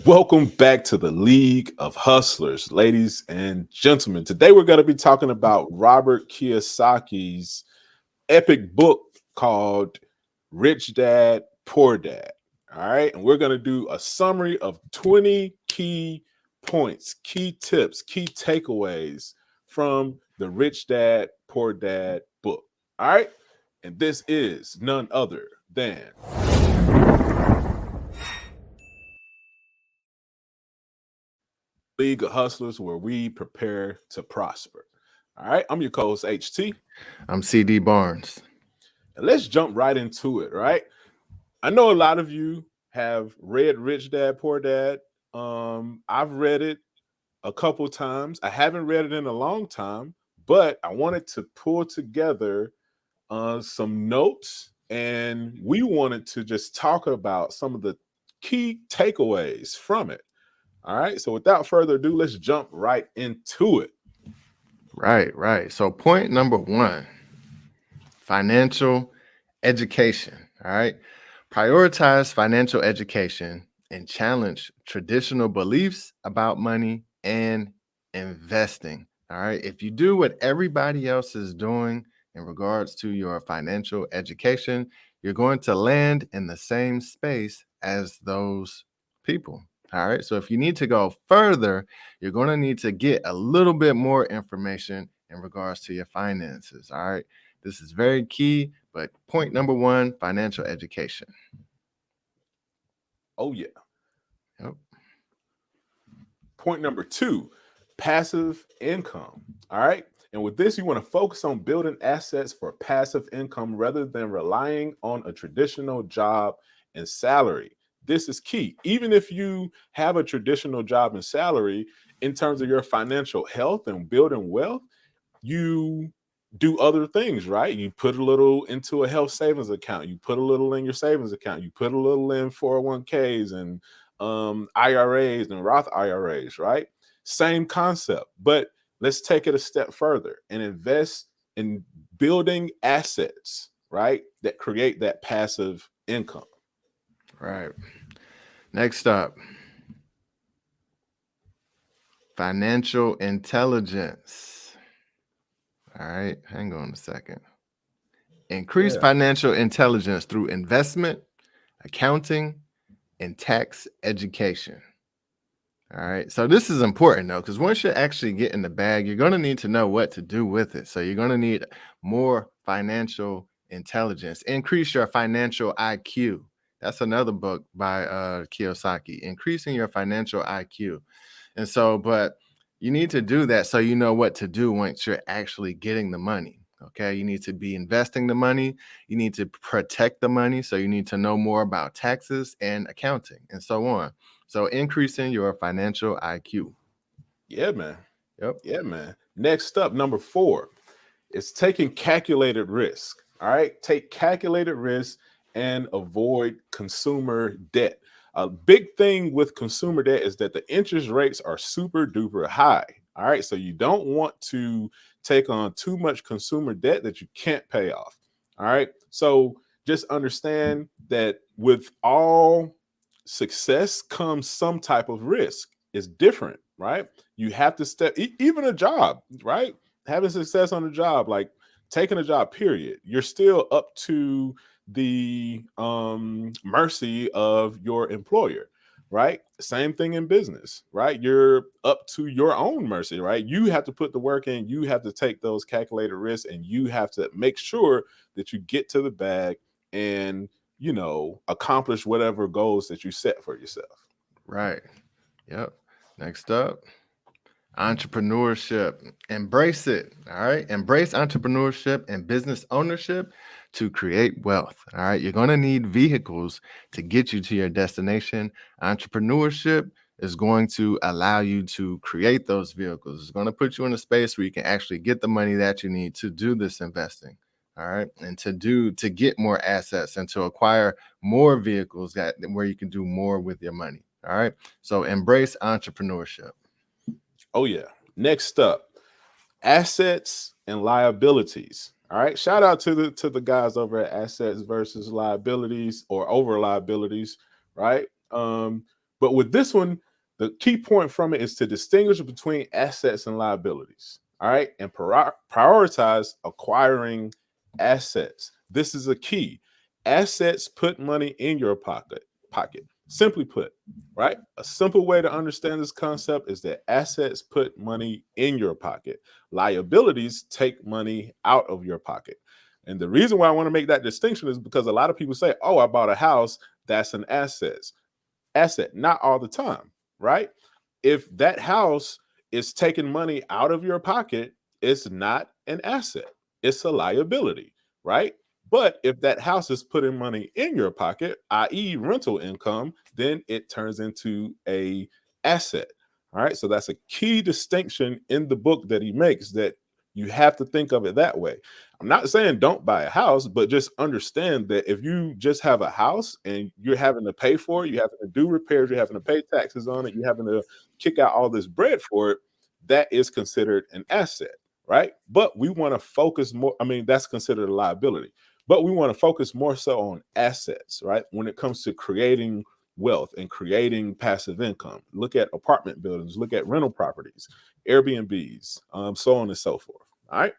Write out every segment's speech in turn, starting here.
Welcome back to the League of Hustlers, ladies and gentlemen. Today we're going to be talking about Robert Kiyosaki's epic book called Rich Dad, Poor Dad. All right. And we're going to do a summary of 20 key points, key tips, key takeaways from the Rich Dad, Poor Dad book. All right. And this is none other than League of Hustlers, where we prepare to prosper. All right, I'm your co-host HT, I'm CD Barnes. and let's jump right into it. Right, I know a lot of you have read Rich Dad Poor Dad. I've read it a couple times. I haven't read it in a long time, but I wanted to pull together some notes, and we wanted to just talk about some of the key takeaways from it. All right, so without further ado, let's jump right into it. Right. So point number one, financial education. All right. Prioritize financial education and challenge traditional beliefs about money and investing. All right. If you do what everybody else is doing in regards to your financial education, you're going to land in the same space as those people. All right. So if you need to go further, you're going to need to get a little bit more information in regards to your finances. All right. This is very key. But point number one, financial education. Oh, yeah. Yep. Point number two, passive income. All right. And with this, you want to focus on building assets for passive income rather than relying on a traditional job and salary. This is key. Even if you have a traditional job and salary, in terms of your financial health and building wealth, you do other things, right? You put a little into a health savings account, you put a little in your savings account, you put a little in 401ks and IRAs and Roth IRAs, right? Same concept, but let's take it a step further and invest in building assets, right? That create that passive income. Right. Next up, financial intelligence. All right. Hang on a second. Increase Yeah. financial intelligence through investment, accounting, and tax education. All right. So this is important though, because once you actually get in the bag, you're going to need to know what to do with it. So you're going to need more financial intelligence. Increase your financial IQ. That's another book by Kiyosaki, Increasing Your Financial IQ. And so, but you need to do that so you know what to do once you're actually getting the money. Okay. You need to be investing the money. You need to protect the money. So you need to know more about taxes and accounting and so on. So increasing your financial IQ. Yeah, man. Yep. Yeah, man. Next up, number four, is taking calculated risk. All right. Take calculated risk and avoid consumer debt. A big thing with consumer debt is that the interest rates are super duper high. All right. So you don't want to take on too much consumer debt that you can't pay off. All right. So just understand that with all success comes some type of risk. It's different, right? You have to step, even a job, right? Having success on a job, like taking a job, period, you're still up to the mercy of your employer, right? Same thing in business, right? You're up to your own mercy, right? You have to put the work in, you have to take those calculated risks, and you have to make sure that you get to the bag and accomplish whatever goals that you set for yourself. Right. Yep. Next up, entrepreneurship. Embrace it. All right. Embrace entrepreneurship and business ownership to create wealth. All right. You're going to need vehicles to get you to your destination. Entrepreneurship is going to allow you to create those vehicles. It's going to put you in a space where you can actually get the money that you need to do this investing. All right. And to get more assets and to acquire more vehicles that where you can do more with your money. All right. So embrace entrepreneurship. Oh yeah. Next up, assets and liabilities. All right. Shout out to the guys over at Assets versus Liabilities or Over Liabilities, right? But with this one, the key point from it is to distinguish between assets and liabilities. All right. And prioritize acquiring assets. This is a key. Assets put money in your pocket. Simply put, right? A simple way to understand this concept is that assets put money in your pocket. Liabilities take money out of your pocket. And the reason why I want to make that distinction is because a lot of people say, "Oh, I bought a house, that's an asset." Not all the time, right? If that house is taking money out of your pocket, it's not an asset, it's a liability, right? But if that house is putting money in your pocket, i.e., rental income, then it turns into a asset. All right. So that's a key distinction in the book that he makes, that you have to think of it that way. I'm not saying don't buy a house, but just understand that if you just have a house and you're having to pay for it, you're having to do repairs, you're having to pay taxes on it, you're having to kick out all this bread for it, that is considered an asset, right? But we want to focus more. I mean, that's considered a liability, but we want to focus more so on assets, right? When it comes to creating wealth and creating passive income, look at apartment buildings, look at rental properties, Airbnbs, so on and so forth. All right.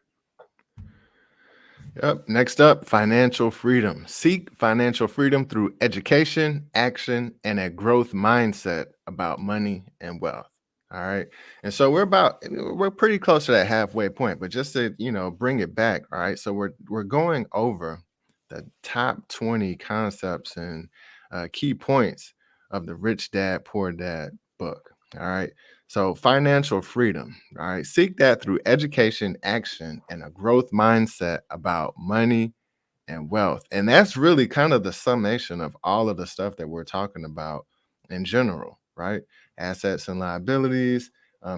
Yep. Next up, financial freedom. Seek financial freedom through education, action, and a growth mindset about money and wealth. All right. And so we're pretty close to that halfway point, but just to, bring it back. All right. So we're going over the top 20 concepts and key points of the Rich Dad, Poor Dad book. All right. So financial freedom, all right, seek that through education, action, and a growth mindset about money and wealth. And that's really kind of the summation of all of the stuff that we're talking about in general, right? Assets and liabilities,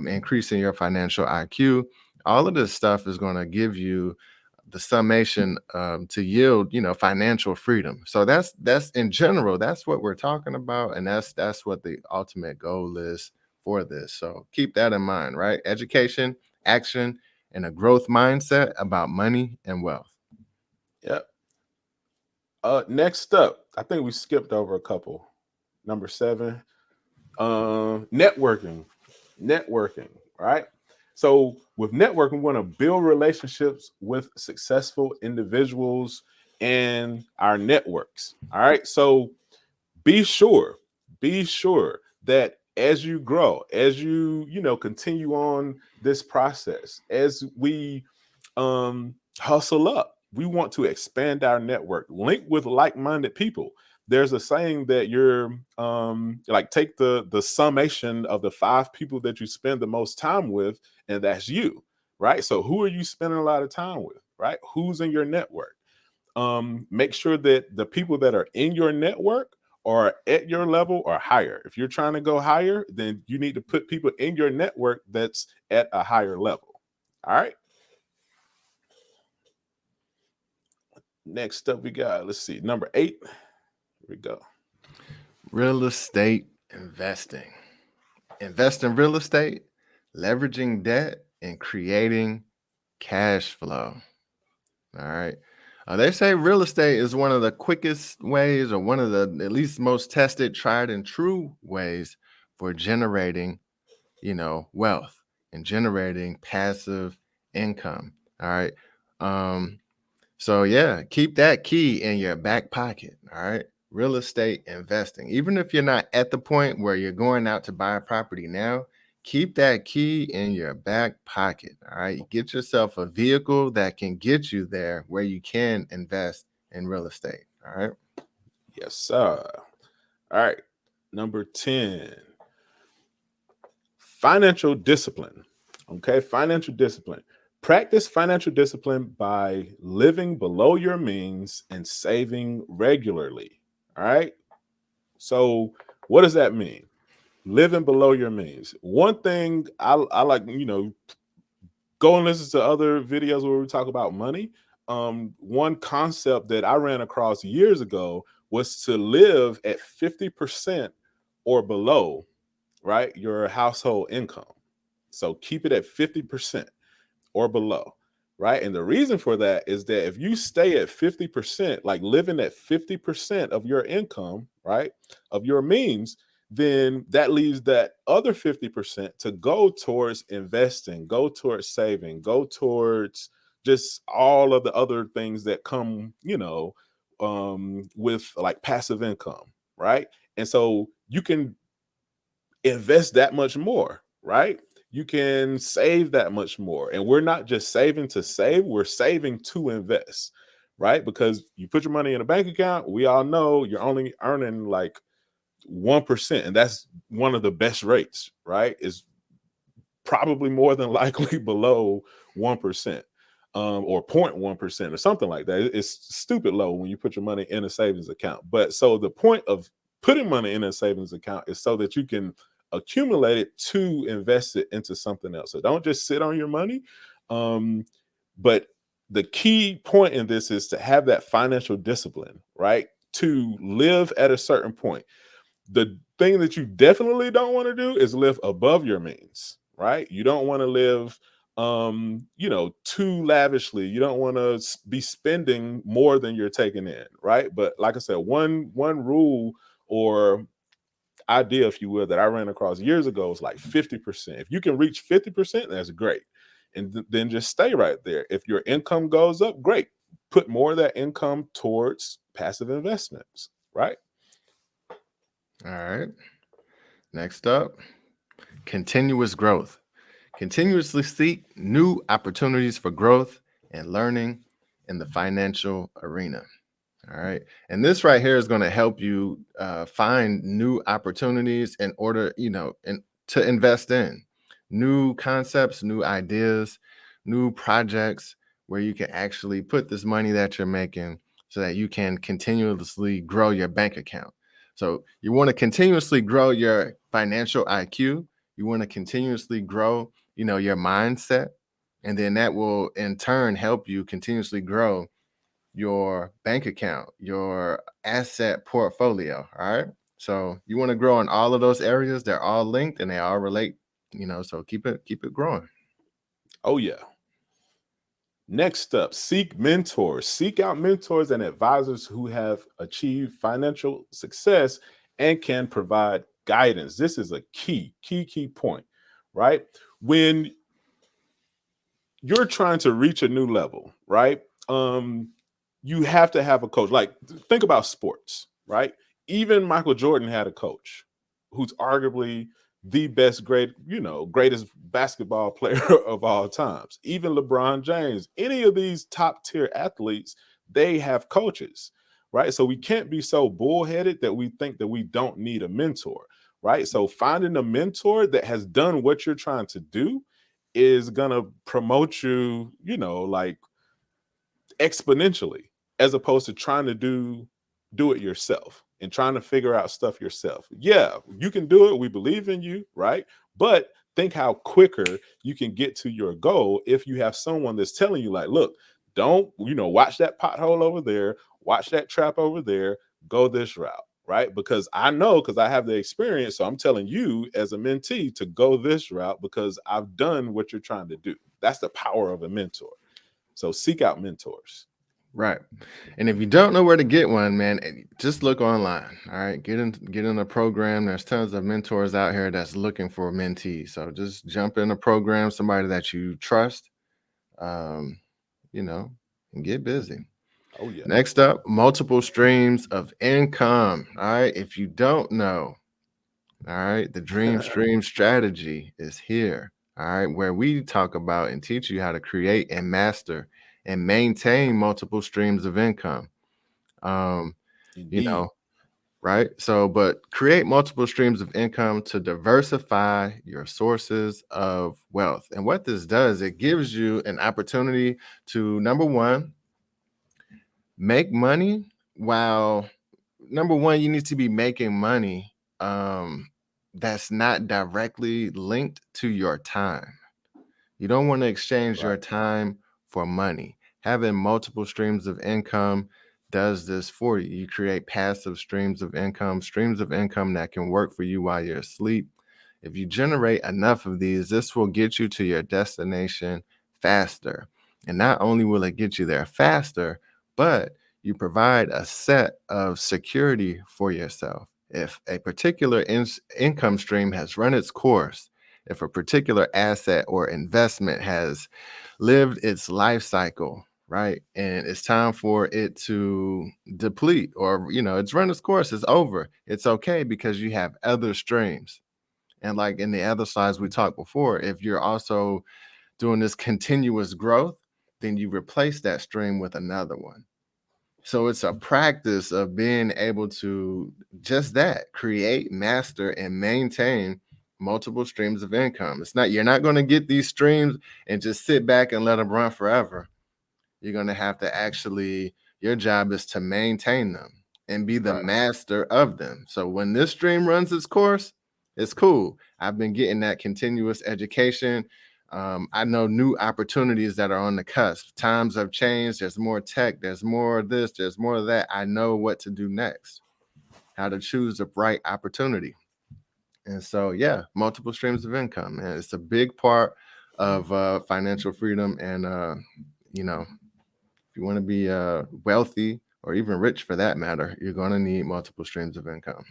increasing your financial IQ. All of this stuff is going to give you the summation to yield, financial freedom. So that's in general, that's what we're talking about, and that's what the ultimate goal is for this. So keep that in mind, right? Education, action, and a growth mindset about money and wealth. Yep. Next up, I think we skipped over a couple. Number 7, networking. Networking, right? So with networking, we want to build relationships with successful individuals and our networks. All right. So be sure, be sure that as you grow, as you continue on this process, as we hustle up, we want to expand our network, link with like-minded people. There's a saying that you're like, take the summation of the 5 people that you spend the most time with, and that's you, right? So who are you spending a lot of time with, right? Who's in your network? Make sure that the people that are in your network are at your level or higher. If you're trying to go higher, then you need to put people in your network that's at a higher level. All right. Next up, we got, let's see, number 8. Here we go. Real estate investing. Invest in real estate, leveraging debt, and creating cash flow. All right. They say real estate is one of the quickest ways, or one of the at least most tested, tried and true ways for generating, wealth and generating passive income. All right. Um, so yeah, keep that key in your back pocket. All right. Real estate investing. Even if you're not at the point where you're going out to buy a property now, keep that key in your back pocket. All right. Get yourself a vehicle that can get you there where you can invest in real estate. All right. Yes, sir. All right. Number 10, financial discipline. Okay. Financial discipline. Practice financial discipline by living below your means and saving regularly. All right. So, what does that mean? Living below your means. One thing I like, go and listen to other videos where we talk about money. One concept that I ran across years ago was to live at 50% or below, right, your household income. So keep it at 50% or below, right? And the reason for that is that if you stay at 50%, like living at 50% of your income, right, of your means, then that leaves that other 50% to go towards investing, go towards saving, go towards just all of the other things that come, with like passive income, right? And so you can invest that much more, right? You can save that much more. And we're not just saving to save, we're saving to invest, right? Because you put your money in a bank account, we all know you're only earning like 1%. And that's one of the best rates, right? Is probably more than likely below 1%, or 0.1% or something like that. It's stupid low when you put your money in a savings account. But so the point of putting money in a savings account is so that you can accumulate it to invest it into something else. So don't just sit on your money. But the key point in this is to have that financial discipline, right? To live at a certain point. The thing that you definitely don't want to do is live above your means, right? You don't want to live too lavishly. You don't want to be spending more than you're taking in, right? But like I said, one rule or idea, if you will, that I ran across years ago was like 50%. If you can reach 50%, that's great. And then just stay right there. If your income goes up, great. Put more of that income towards passive investments, right? All right. Next up, continuous growth. Continuously seek new opportunities for growth and learning in the financial arena. All right. And this right here is going to help you find new opportunities in order, and to invest in new concepts, new ideas, new projects where you can actually put this money that you're making so that you can continuously grow your bank account. So you want to continuously grow your financial IQ. You want to continuously grow, your mindset. And then that will in turn help you continuously grow your bank account, your asset portfolio. All right. So you want to grow in all of those areas. They're all linked and they all relate, so keep it growing. Oh yeah. Next up, seek mentors. Seek out mentors and advisors who have achieved financial success and can provide guidance. This is a key point, right? When you're trying to reach a new level, right? You have to have a coach. Like, think about sports, right? Even Michael Jordan had a coach who's arguably the greatest basketball player of all times. Even LeBron James, any of these top tier athletes, they have coaches, right? So we can't be so bullheaded that we think that we don't need a mentor, right? So finding a mentor that has done what you're trying to do is gonna promote you, like exponentially, as opposed to trying to do it yourself and trying to figure out stuff yourself. Yeah, you can do it. We believe in you, right? But think how quicker you can get to your goal if you have someone that's telling you, like, look, don't, watch that pothole over there, watch that trap over there, go this route, right? Because I know, because I have the experience. So I'm telling you as a mentee to go this route because I've done what you're trying to do. That's the power of a mentor. So seek out mentors. Right. And if you don't know where to get one, man, just look online. All right. Get in a program. There's tons of mentors out here that's looking for mentees. So just jump in a program, somebody that you trust, um, and get busy. Oh yeah. Next up, multiple streams of income. All right. If you don't know, all right, the Dream Stream strategy is here. All right, where we talk about and teach you how to create and master and maintain multiple streams of income. Um, you Indeed. know, right? So, but create multiple streams of income to diversify your sources of wealth. And what this does, it gives you an opportunity to, number one, make money while number one, you need to be making money that's not directly linked to your time. You don't want to exchange your Right. time for money. Having multiple streams of income does this for you. You create passive streams of income that can work for you while you're asleep. If you generate enough of these, this will get you to your destination faster. And not only will it get you there faster, but you provide a set of security for yourself. If a particular income stream has run its course, if a particular asset or investment has lived its life cycle, right? And it's time for it to deplete, or, it's run its course, it's over. It's okay because you have other streams. And like in the other slides we talked before, if you're also doing this continuous growth, then you replace that stream with another one. So it's a practice of being able to just that, create, master, and maintain multiple streams of income. You're not going to get these streams and just sit back and let them run forever. You're going to have to actually, your job is to maintain them and be the Right. master of them. So when this stream runs its course, it's cool. I've been getting that continuous education. I know new opportunities that are on the cusp. Times have changed. There's more tech. There's more of this. There's more of that. I know what to do next, how to choose the right opportunity. And so, yeah, multiple streams of income, man. It's a big part of financial freedom. And, if you want to be wealthy or even rich for that matter, you're going to need multiple streams of income.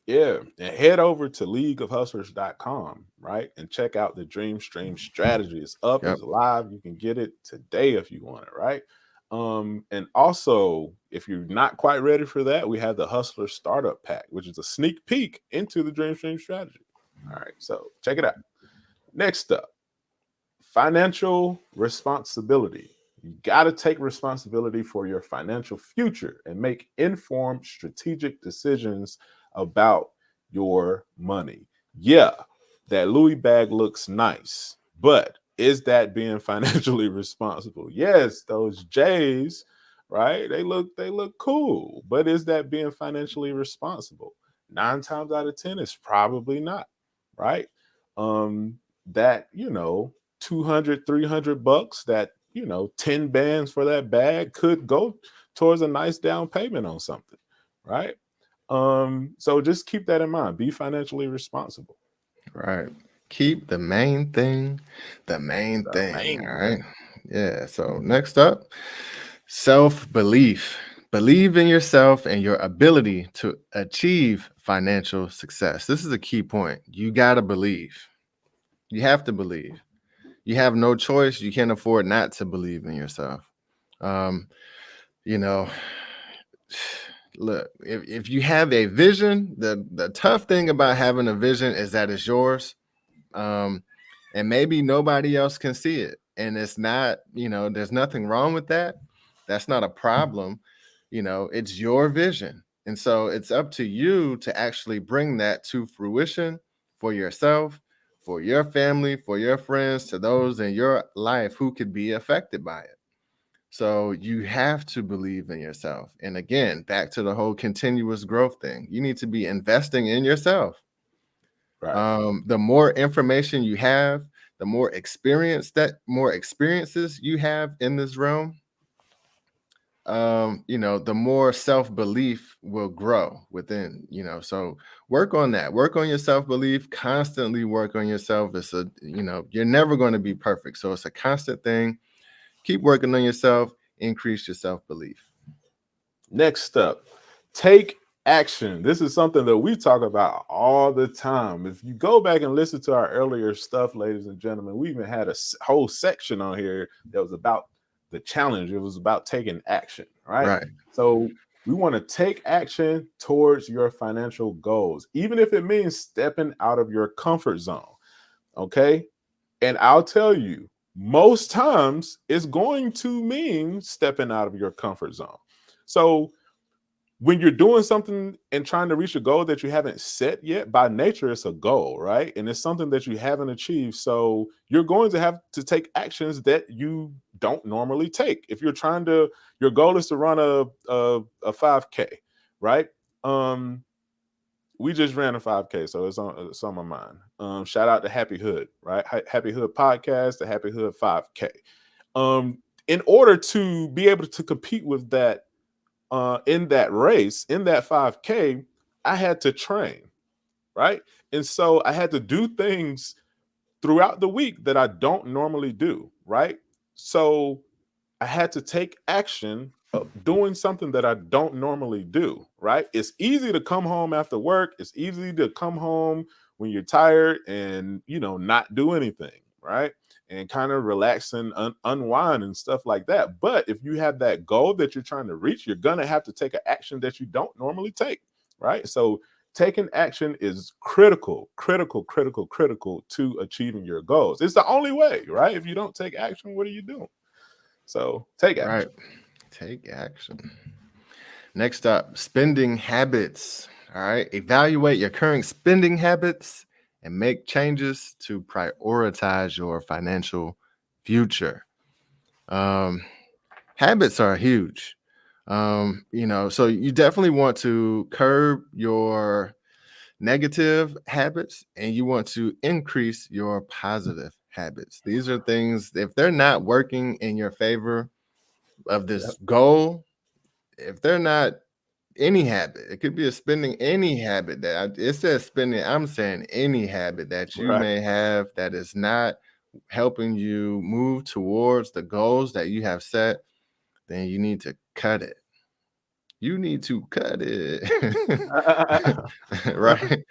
Yeah, and head over to leagueofhustlers.com, right? And check out the Dream Stream strategy. It's up, Yep. it's live. You can get it today if you want it, right? And also, if you're not quite ready for that, we have the Hustler Startup Pack, which is a sneak peek into the Dream Stream strategy. All right, so check it out. Next up, financial responsibility. You got to take responsibility for your financial future and make informed strategic decisions about your money. Yeah, that Louis bag looks nice, but is that being financially responsible? Yes, those J's, right? They look cool, but is that being financially responsible? 9 times out of 10, it's probably not, right? That 200, $300, that 10 bands for that bag could go towards a nice down payment on something, right? So just keep that in mind. Be financially responsible. Right. Keep the main thing the main The thing. main All right. thing. Yeah. So next up, self-belief. Believe in yourself and your ability to achieve financial success. This is a key point. You got to believe. You have to believe. You have no choice. You can't afford not to believe in yourself. Um, you know, look, if you have a vision, the tough thing about having a vision is that it's yours. Um, and maybe nobody else can see it. And it's not, there's nothing wrong with that. That's not a problem. It's your vision. And so it's up to you to actually bring that to fruition for yourself, for your family, for your friends, to those in your life who could be affected by it. So you have to believe in yourself. And again, back to the whole continuous growth thing. You need to be investing in yourself. Right. The more information you have, the more experiences you have in this realm, the more self-belief will grow within, so work on that, work on your self-belief, constantly work on yourself. You're never going to be perfect. So it's a constant thing. Keep working on yourself, increase your self-belief. Next up, take action. This is something that we talk about all the time. If you go back and listen to our earlier stuff, ladies and gentlemen, we even had a whole section on here that was about the challenge. It was about taking action, right? Right. So we want to take action towards your financial goals, even if it means stepping out of your comfort zone. Okay. And I'll tell you, most times it's going to mean stepping out of your comfort zone. So when you're doing something and trying to reach a goal that you haven't set yet, by nature, it's a goal, right? And it's something that you haven't achieved. So you're going to have to take actions that you don't normally take. If you're trying to, your goal is to run a 5K, right? We just ran a 5K, so it's on my mind. Shout out to Happy Hood, right? Happy Hood podcast, the Happy Hood 5K. In order to be able to compete with that, in that race, in that 5K, I had to train, right? And so I had to do things throughout the week that I don't normally do, right? So I had to take action of doing something that I don't normally do, right? It's easy to come home after work. It's easy to come home when you're tired and, not do anything, right? And kind of relax and unwind and stuff like that. But if you have that goal that you're trying to reach, you're going to have to take an action that you don't normally take, right? So taking action is critical, critical, critical, critical to achieving your goals. It's the only way, right? If you don't take action, what are you doing? So take Right. action. Take action. Next up, spending habits. All right. Evaluate your current spending habits and make changes to prioritize your financial future. Um, Habits are huge. So you definitely want to curb your negative habits and you want to increase your positive habits. These are things, if they're not working in your favor of Yep. this goal, if they're not any habit, it could be a spending any habit it says spending. I'm saying any habit that you Right. may have that is not helping you move towards the goals that you have set, then you need to cut it. You need to cut it. Right?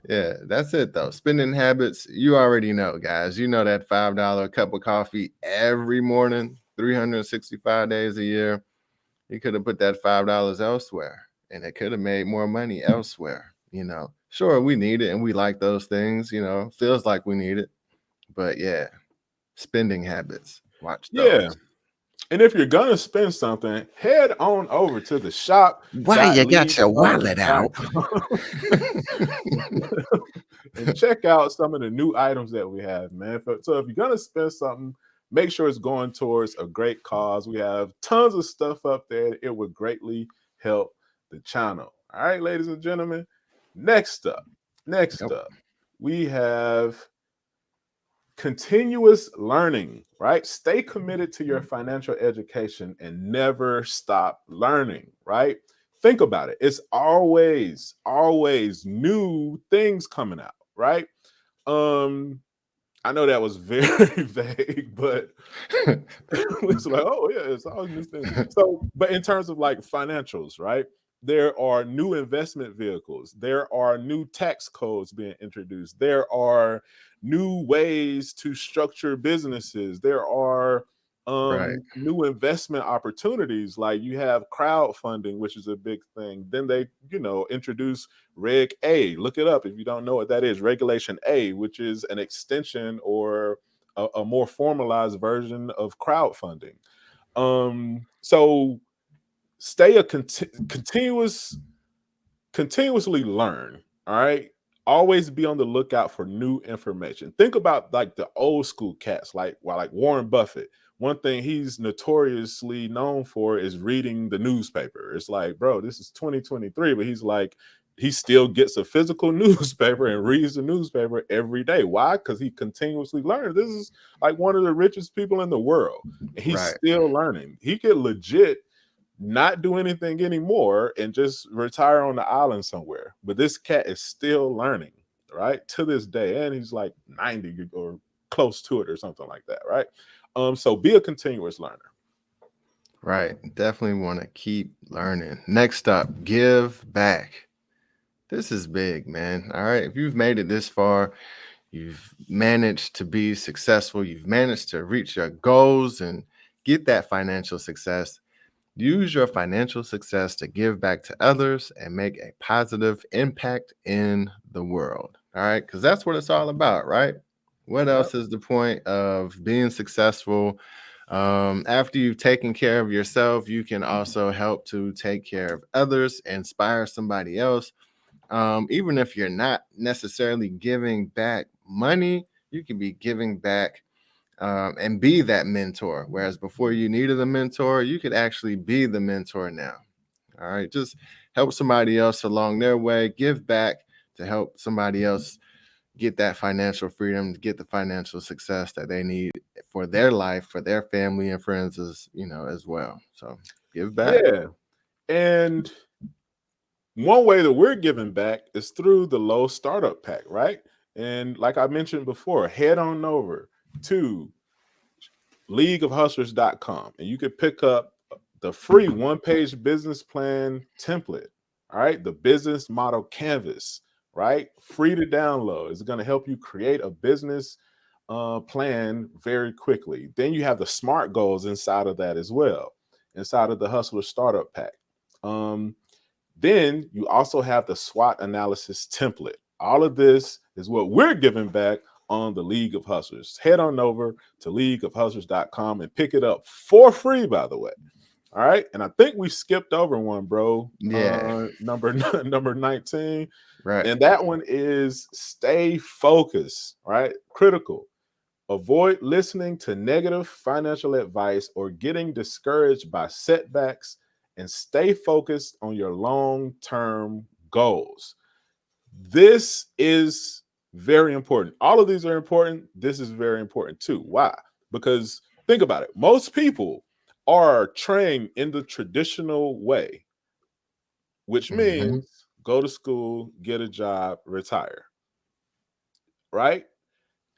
Yeah, that's it though. Spending habits, you already know, guys. You know that $5 cup of coffee every morning, 365 days a year. You could have put that $5 elsewhere and it could have made more money elsewhere. Sure, we need it and we like those things, feels like we need it. But yeah, spending habits. Watch Yeah. those. And if you're gonna spend something, head on over to the Why you got your wallet out? shop.leadpublishing.com and check out some of the new items that we have, man. So if you're gonna spend something, make sure it's going towards a great cause. We have tons of stuff up there. It would greatly help the channel. All right, ladies and gentlemen. Next up, next Yep. up, we have continuous learning, right? Stay committed to your financial education and never stop learning, right? Think about it. It's always, always new things coming out, right? Um, I know that was very vague, but it's like, oh yeah, it's always new things. So, but in terms of like financials, right? There are new investment vehicles. There are new tax codes being introduced. There are new ways to structure businesses. There are Right. new investment opportunities. Like you have crowdfunding, which is a big thing. Then they, introduce Reg A. Look it up if you don't know what that is. Regulation A, which is an extension or a more formalized version of crowdfunding. So stay a continuously learn. All right. Always be on the lookout for new information. Think about like the old school cats, like Warren Buffett. One thing he's notoriously known for is reading the newspaper. It's like, bro, this is 2023, but he's like, he still gets a physical newspaper and reads the newspaper every day. Why? Because he continuously learns. This is like one of the richest people in the world. And he's Right. still learning. He could legit not do anything anymore and just retire on the island somewhere. But this cat is still learning, right? To this day. And he's like 90 or close to it or something like that, right? So be a continuous learner. Right. Definitely want to keep learning. Next up, give back. This is big, man. All right. If you've made it this far, you've managed to be successful, you've managed to reach your goals and get that financial success. Use your financial success to give back to others and make a positive impact in the world. All right. Because that's what it's all about, right? What Yep. else is the point of being successful? After you've taken care of yourself, you can also help to take care of others, inspire somebody else. Even if you're not necessarily giving back money, you can be giving back and be that mentor. Whereas before you needed a mentor, you could actually be the mentor now. All right. Just help somebody else along their way, give back to help somebody else get that financial freedom, get the financial success that they need for their life, for their family and friends as well. So give back. Yeah. And one way that we're giving back is through the low startup pack, right? And like I mentioned before, head on over to leagueofhustlers.com and you can pick up the free one-page business plan template. All right. The business model canvas, right? Free to download. It's going to help you create a business plan very quickly. Then you have the SMART goals inside of that as well, inside of the Hustler Startup Pack. Um, then you also have the SWOT analysis template. All of this is what we're giving back on the League of Hustlers. Head on over to leagueofhustlers.com and pick it up for free, by the way. All right. And I think we skipped over one, bro. Yeah. Number number 19. Right. And that one is stay focused, right? Critical. Avoid listening to negative financial advice or getting discouraged by setbacks, and stay focused on your long term goals. This is very important. All of these are important. This is very important too. Why? Because think about it. Most people are trained in the traditional way, which Hmm. means go to school, get a job, retire, right?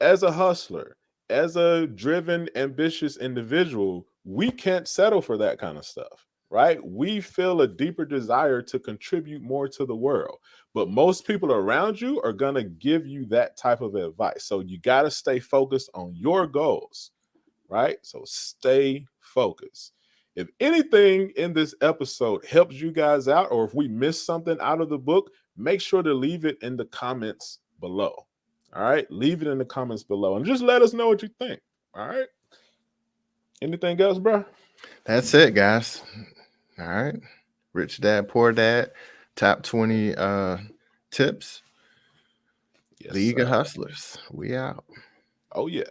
As a hustler, as a driven, ambitious individual, we can't settle for that kind of stuff, right? We feel a deeper desire to contribute more to the world. But most people around you are going to give you that type of advice. So you got to stay focused on your goals, right? So stay focused. If anything in this episode helps you guys out, or if we missed something out of the book, make sure to leave it in the comments below. All right. Leave it in the comments below and just let us know what you think. All right. Anything else, bro? That's it, guys. All right. Rich Dad, Poor Dad, top 20 tips. Yes, League of sir. Hustlers. We out. Oh, yeah.